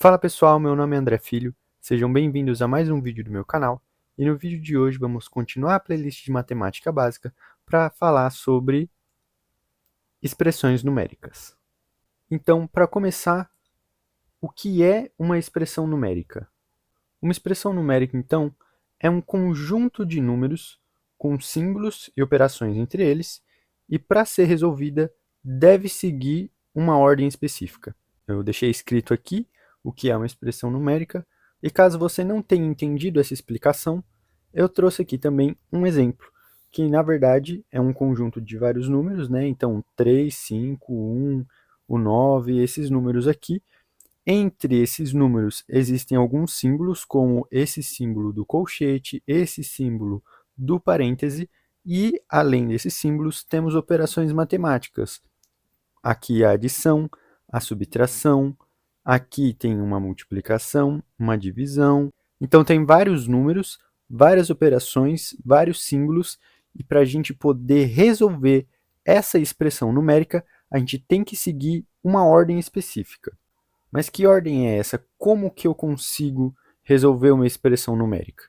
Fala pessoal, meu nome é André Filho, sejam bem-vindos a mais um vídeo do meu canal, e no vídeo de hoje vamos continuar a playlist de matemática básica para falar sobre expressões numéricas. Então, para começar, o que é uma expressão numérica? Uma expressão numérica, então, é um conjunto de números com símbolos e operações entre eles, e para ser resolvida deve seguir uma ordem específica. Eu deixei escrito aqui o que é uma expressão numérica, e caso você não tenha entendido essa explicação, eu trouxe aqui também um exemplo, que na verdade é um conjunto de vários números, né? Então 3, 5, 1, o 9, esses números aqui. Entre esses números existem alguns símbolos, como esse símbolo do colchete, esse símbolo do parêntese, e além desses símbolos temos operações matemáticas. Aqui a adição, a subtração, aqui tem uma multiplicação, uma divisão. Então tem vários números, várias operações, vários símbolos, e para a gente poder resolver essa expressão numérica, a gente tem que seguir uma ordem específica. Mas que ordem é essa? Como que eu consigo resolver uma expressão numérica?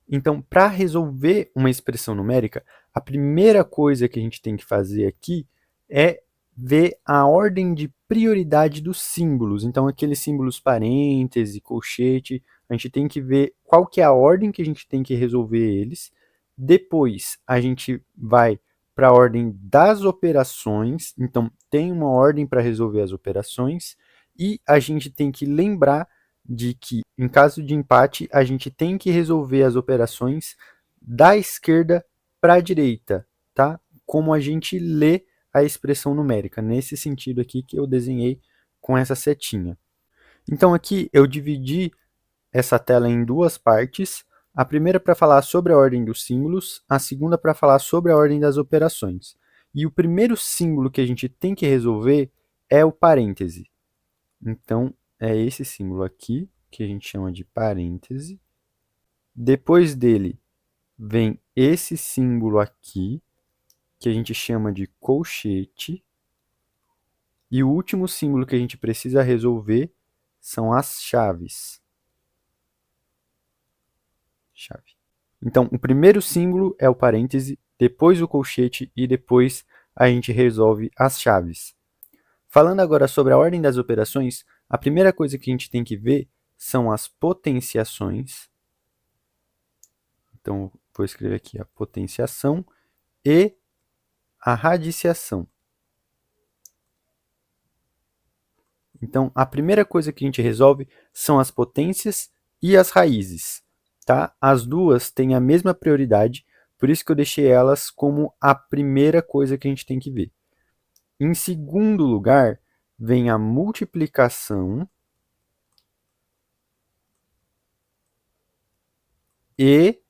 Então, para resolver uma expressão numérica, a primeira coisa que a gente tem que fazer aqui é ver a ordem de prioridade dos símbolos. Então, aqueles símbolos parêntese, colchete, a gente tem que ver qual que é a ordem que a gente tem que resolver eles. Depois, a gente vai para a ordem das operações. Então, tem uma ordem para resolver as operações. E a gente tem que lembrar de que, em caso de empate, a gente tem que resolver as operações da esquerda para a direita, tá? Como a gente lê a expressão numérica, nesse sentido aqui que eu desenhei com essa setinha. Então aqui eu dividi essa tela em duas partes, a primeira para falar sobre a ordem dos símbolos, a segunda para falar sobre a ordem das operações. E o primeiro símbolo que a gente tem que resolver é o parêntese. Então, é esse símbolo aqui, que a gente chama de parêntese. Depois dele, vem esse símbolo aqui, que a gente chama de colchete. E o último símbolo que a gente precisa resolver são as chaves. Chave. Então, o primeiro símbolo é o parêntese, depois o colchete e depois a gente resolve as chaves. Falando agora sobre a ordem das operações, a primeira coisa que a gente tem que ver são as potenciações. Então, vou escrever aqui a potenciação e a radiciação. Então, a primeira coisa que a gente resolve são as potências e as raízes. Tá? As duas têm a mesma prioridade, por isso que eu deixei elas como a primeira coisa que a gente tem que ver. Em segundo lugar, vem a multiplicação e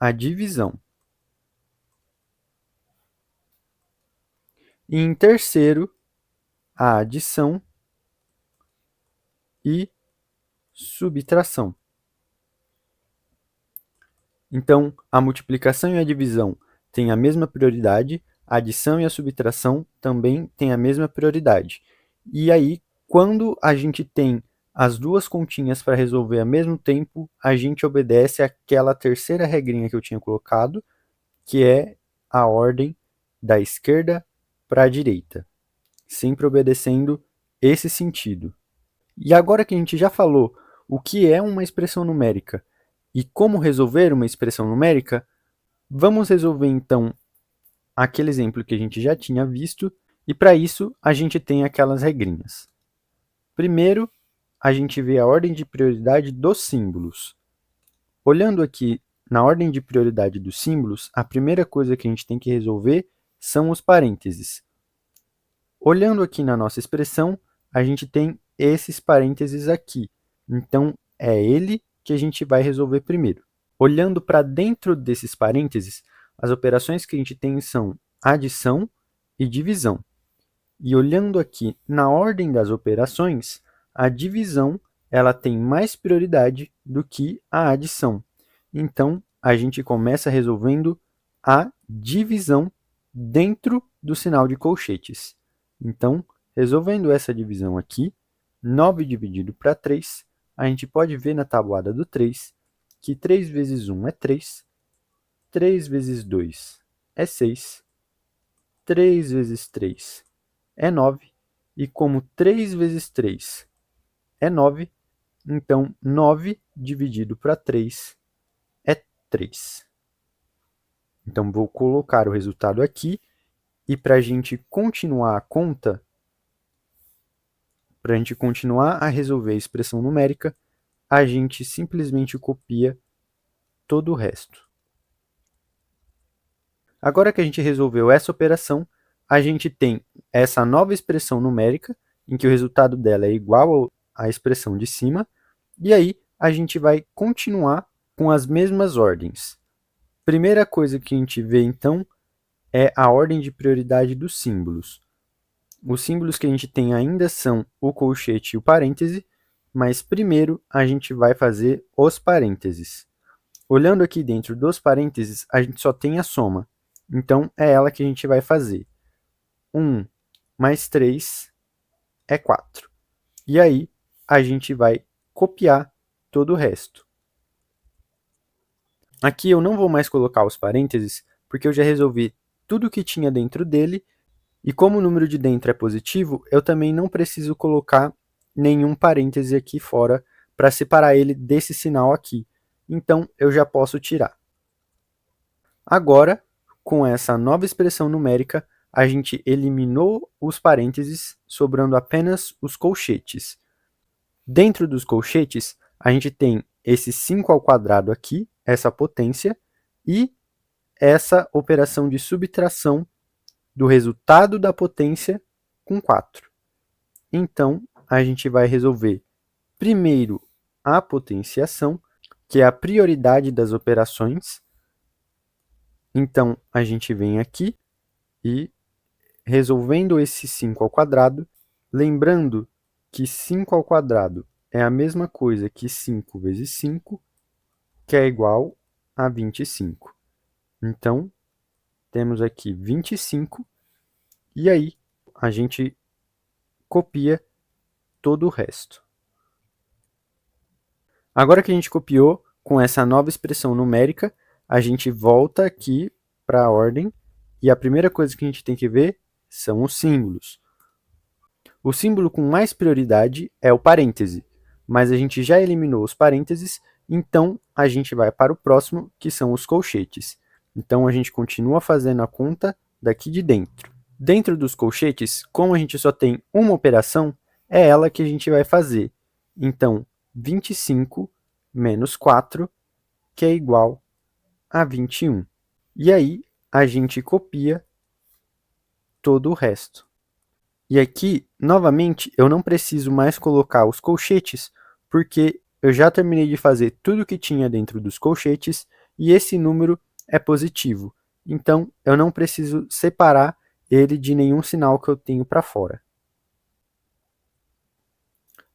a divisão. E em terceiro, a adição e subtração. Então, a multiplicação e a divisão têm a mesma prioridade, a adição e a subtração também têm a mesma prioridade. E aí, quando a gente tem as duas continhas para resolver ao mesmo tempo, a gente obedece àquela terceira regrinha que eu tinha colocado, que é a ordem da esquerda para a direita, sempre obedecendo esse sentido. E agora que a gente já falou o que é uma expressão numérica e como resolver uma expressão numérica, vamos resolver então aquele exemplo que a gente já tinha visto, e para isso a gente tem aquelas regrinhas. Primeiro, a gente vê a ordem de prioridade dos símbolos. Olhando aqui na ordem de prioridade dos símbolos, a primeira coisa que a gente tem que resolver são os parênteses. Olhando aqui na nossa expressão, a gente tem esses parênteses aqui. Então, é ele que a gente vai resolver primeiro. Olhando para dentro desses parênteses, as operações que a gente tem são adição e divisão. E olhando aqui na ordem das operações, a divisão ela tem mais prioridade do que a adição. Então, a gente começa resolvendo a divisão dentro do sinal de colchetes. Então, resolvendo essa divisão aqui, 9 dividido para 3, a gente pode ver na tabuada do 3 que 3 vezes 1 é 3, 3 vezes 2 é 6, 3 vezes 3 é 9, e como 3 vezes 3 é 9, então 9 dividido para 3 é 3. Então, vou colocar o resultado aqui, e para a gente continuar a conta, para a gente continuar a resolver a expressão numérica, a gente simplesmente copia todo o resto. Agora que a gente resolveu essa operação, a gente tem essa nova expressão numérica, em que o resultado dela é igual à expressão de cima, e aí a gente vai continuar com as mesmas ordens. Primeira coisa que a gente vê, então, é a ordem de prioridade dos símbolos. Os símbolos que a gente tem ainda são o colchete e o parêntese, mas primeiro a gente vai fazer os parênteses. Olhando aqui dentro dos parênteses, a gente só tem a soma. Então, é ela que a gente vai fazer. 1 mais 3 é 4. E aí, a gente vai copiar todo o resto. Aqui eu não vou mais colocar os parênteses, porque eu já resolvi tudo o que tinha dentro dele, e como o número de dentro é positivo, eu também não preciso colocar nenhum parêntese aqui fora para separar ele desse sinal aqui. Então, eu já posso tirar. Agora, com essa nova expressão numérica, a gente eliminou os parênteses, sobrando apenas os colchetes. Dentro dos colchetes, a gente tem esse 5 ao quadrado aqui, essa potência, e essa operação de subtração do resultado da potência com 4. Então, a gente vai resolver primeiro a potenciação, que é a prioridade das operações. Então, a gente vem aqui e, resolvendo esse 5 ao quadrado, lembrando que 5 ao quadrado é a mesma coisa que 5 vezes 5, que é igual a 25. Então, temos aqui 25, e aí a gente copia todo o resto. Agora que a gente copiou com essa nova expressão numérica, a gente volta aqui para a ordem, e a primeira coisa que a gente tem que ver são os símbolos. O símbolo com mais prioridade é o parêntese, mas a gente já eliminou os parênteses, então a gente vai para o próximo, que são os colchetes. Então a gente continua fazendo a conta daqui de dentro. Dentro dos colchetes, como a gente só tem uma operação, é ela que a gente vai fazer. Então, 25 menos 4, que é igual a 21. E aí, a gente copia todo o resto. E aqui, novamente, eu não preciso mais colocar os colchetes, porque eu já terminei de fazer tudo que tinha dentro dos colchetes, e esse número é positivo. Então, eu não preciso separar ele de nenhum sinal que eu tenho para fora.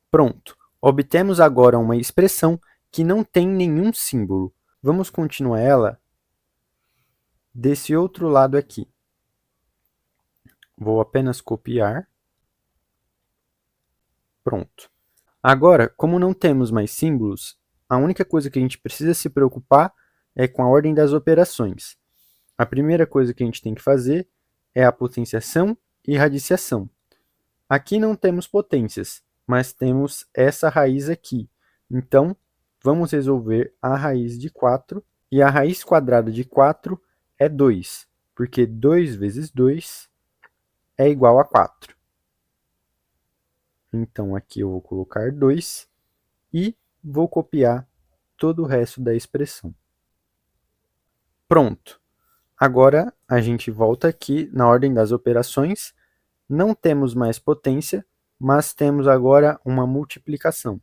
Pronto, obtemos agora uma expressão que não tem nenhum símbolo. Vamos continuar ela desse outro lado aqui. Vou apenas copiar. Pronto. Agora, como não temos mais símbolos, a única coisa que a gente precisa se preocupar é com a ordem das operações. A primeira coisa que a gente tem que fazer é a potenciação e radiciação. Aqui não temos potências, mas temos essa raiz aqui. Então, vamos resolver a raiz de 4, e a raiz quadrada de 4 é 2, porque 2 vezes 2 é igual a 4. Então, aqui eu vou colocar 2 e vou copiar todo o resto da expressão. Pronto! Agora, a gente volta aqui na ordem das operações. Não temos mais potência, mas temos agora uma multiplicação.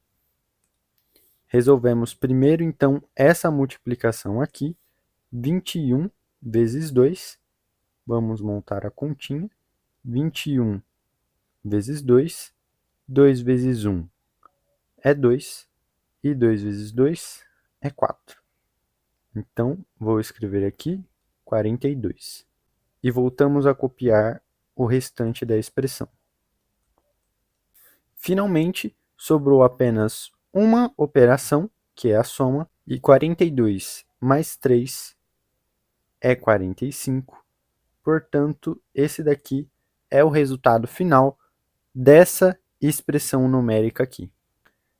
Resolvemos primeiro, então, essa multiplicação aqui, 21 vezes 2. Vamos montar a continha. 21 vezes 2. 2 vezes 1 é 2. E 2 vezes 2 é 4. Então, vou escrever aqui 42. E voltamos a copiar o restante da expressão. Finalmente, sobrou apenas uma operação, que é a soma, e 42 mais 3 é 45. Portanto, esse daqui é o resultado final dessa expressão numérica aqui.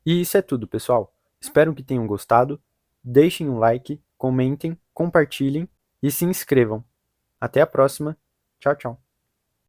E isso é tudo, pessoal. Espero que tenham gostado. Deixem um like, comentem, compartilhem e se inscrevam. Até a próxima. Tchau, tchau.